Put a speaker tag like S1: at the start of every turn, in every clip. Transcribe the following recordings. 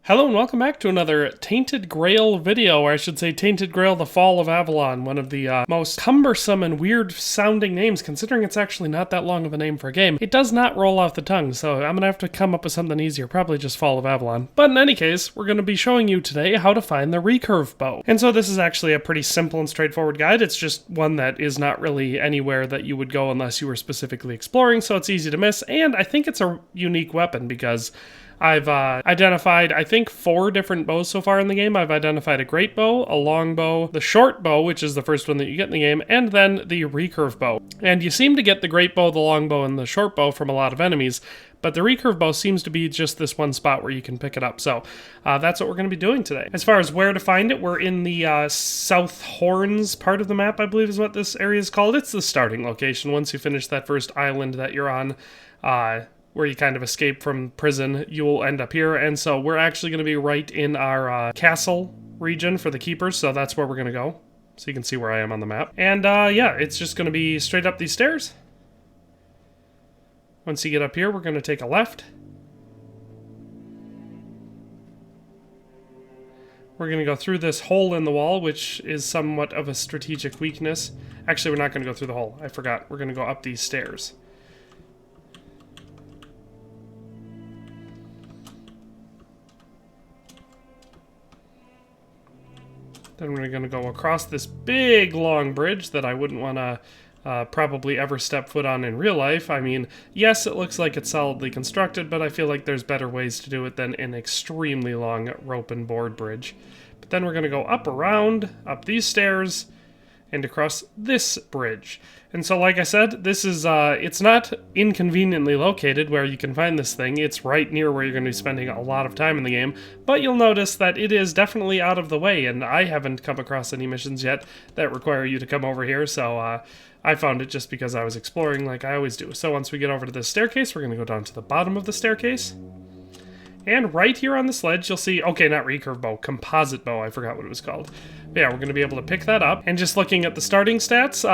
S1: Hello and welcome back to another Tainted Grail video, or I should say Tainted Grail: The Fall of Avalon, one of the most cumbersome and weird sounding names, considering it's actually not that long of a name for a game. It does not roll off the tongue, so I'm gonna have to come up with something easier, probably just Fall of Avalon. But in any case, we're gonna be showing you today how to find the recurve bow. And so this is actually a pretty simple and straightforward guide. It's just one that is not really anywhere that you would go unless you were specifically exploring, so it's easy to miss, and I think it's a unique weapon because I've identified, I think, 4 different bows so far in the game. I've identified a great bow, a long bow, the short bow, which is the first one that you get in the game, and then the recurve bow. And you seem to get the great bow, the long bow, and the short bow from a lot of enemies, but the recurve bow seems to be just this one spot where you can pick it up. So that's what we're going to be doing today. As far as where to find it, we're in the South Horns part of the map, I believe is what this area is called. It's the starting location. Once you finish that first island that you're on, where you kind of escape from prison, you will end up here. And so we're actually going to be right in our castle region for the keepers, so that's where we're going to go. So you can see where I am on the map. And yeah, it's just going to be straight up these stairs. Once you get up here, we're going to take a left. We're going to go through this hole in the wall, which is somewhat of a strategic weakness. Actually, we're not going to go through the hole. I forgot. We're going to go up these stairs. Then we're going to go across this big, long bridge that I wouldn't want to probably ever step foot on in real life. I mean, yes, it looks like it's solidly constructed, but I feel like there's better ways to do it than an extremely long rope and board bridge. But then we're going to go up around, up these stairs, and across this bridge. And so, like I said, this is, it's not inconveniently located where you can find this thing. It's right near where you're going to be spending a lot of time in the game. But you'll notice that it is definitely out of the way, and I haven't come across any missions yet that require you to come over here, so I found it just because I was exploring like I always do. So once we get over to this staircase, we're going to go down to the bottom of the staircase. And right here on this ledge, you'll see, okay, not recurve bow, composite bow, I forgot what it was called. But yeah, we're going to be able to pick that up. And just looking at the starting stats,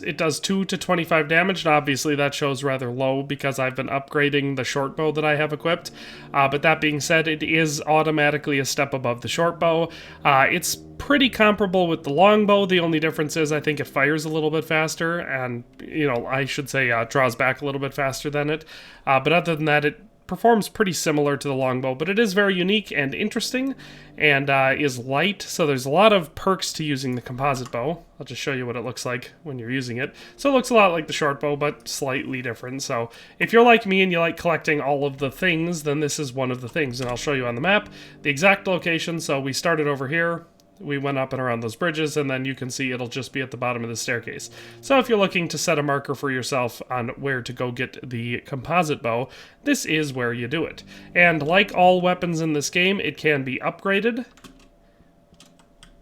S1: it does 2 to 25 damage, and obviously that shows rather low because I've been upgrading the short bow that I have equipped. But that being said, it is automatically a step above the short bow. It's pretty comparable with the long bow. The only difference is I think it fires a little bit faster, and, you know, I should say draws back a little bit faster than it. But other than that, it performs pretty similar to the longbow, but it is very unique and interesting, and is light, so there's a lot of perks to using the composite bow. I'll just show you what it looks like when you're using it. So it looks a lot like the short bow, but slightly different. So if you're like me and you like collecting all of the things, then this is one of the things, and I'll show you on the map the exact location. So we started over here. We went up and around those bridges, and then you can see it'll just be at the bottom of the staircase. So if you're looking to set a marker for yourself on where to go get the composite bow, this is where you do it. And like all weapons in this game, it can be upgraded.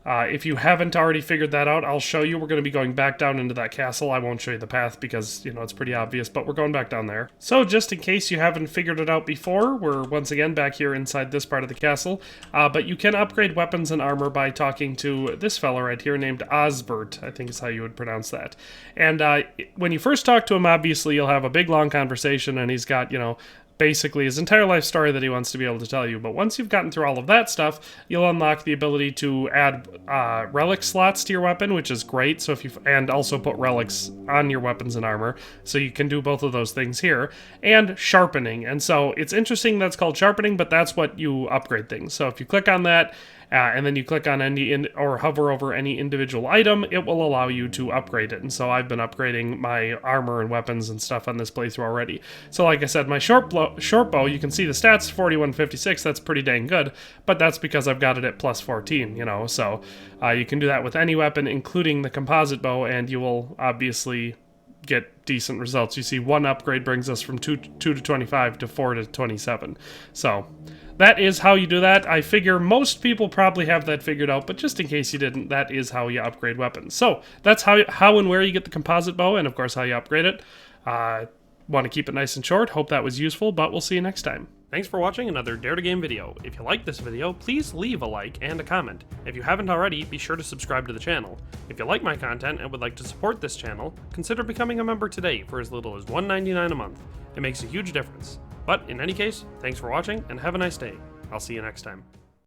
S1: If you haven't already figured that out, I'll show you. We're going to be going back down into that castle. I won't show you the path because, you know, it's pretty obvious, but we're going back down there. So just in case you haven't figured it out before, we're once again back here inside this part of the castle. But you can upgrade weapons and armor by talking to this fella right here named Osbert, I think is how you would pronounce that. And when you first talk to him, obviously you'll have a big long conversation, and he's got, you know, basically his entire life story that he wants to be able to tell you. But once you've gotten through all of that stuff, you'll unlock the ability to add relic slots to your weapon, which is great. So and also put relics on your weapons and armor, so you can do both of those things here. And sharpening, and so it's interesting that's called sharpening, but that's what you upgrade things. So if you click on that, and then you click on or hover over any individual item, it will allow you to upgrade it. And so I've been upgrading my armor and weapons and stuff on this playthrough already. So like I said, my short bow, you can see the stats, 4156, that's pretty dang good, but that's because I've got it at plus 14, you know, so you can do that with any weapon, including the composite bow, and you will obviously get decent results. You see, one upgrade brings us from 2 to 25 to 4 to 27. So that is how you do that. I figure most people probably have that figured out, but just in case you didn't, that is how you upgrade weapons. So that's how and where you get the composite bow, and of course how you upgrade it. Want to keep it nice and short. Hope that was useful, but we'll see you next time. Thanks for watching another Dare to Game video. If you like this video, please leave a like and a comment. If you haven't already, be sure to subscribe to the channel. If you like my content and would like to support this channel, consider becoming a member today for as little as $1.99 a month. It makes a huge difference. But in any case, thanks for watching and have a nice day.
S2: I'll see you next time.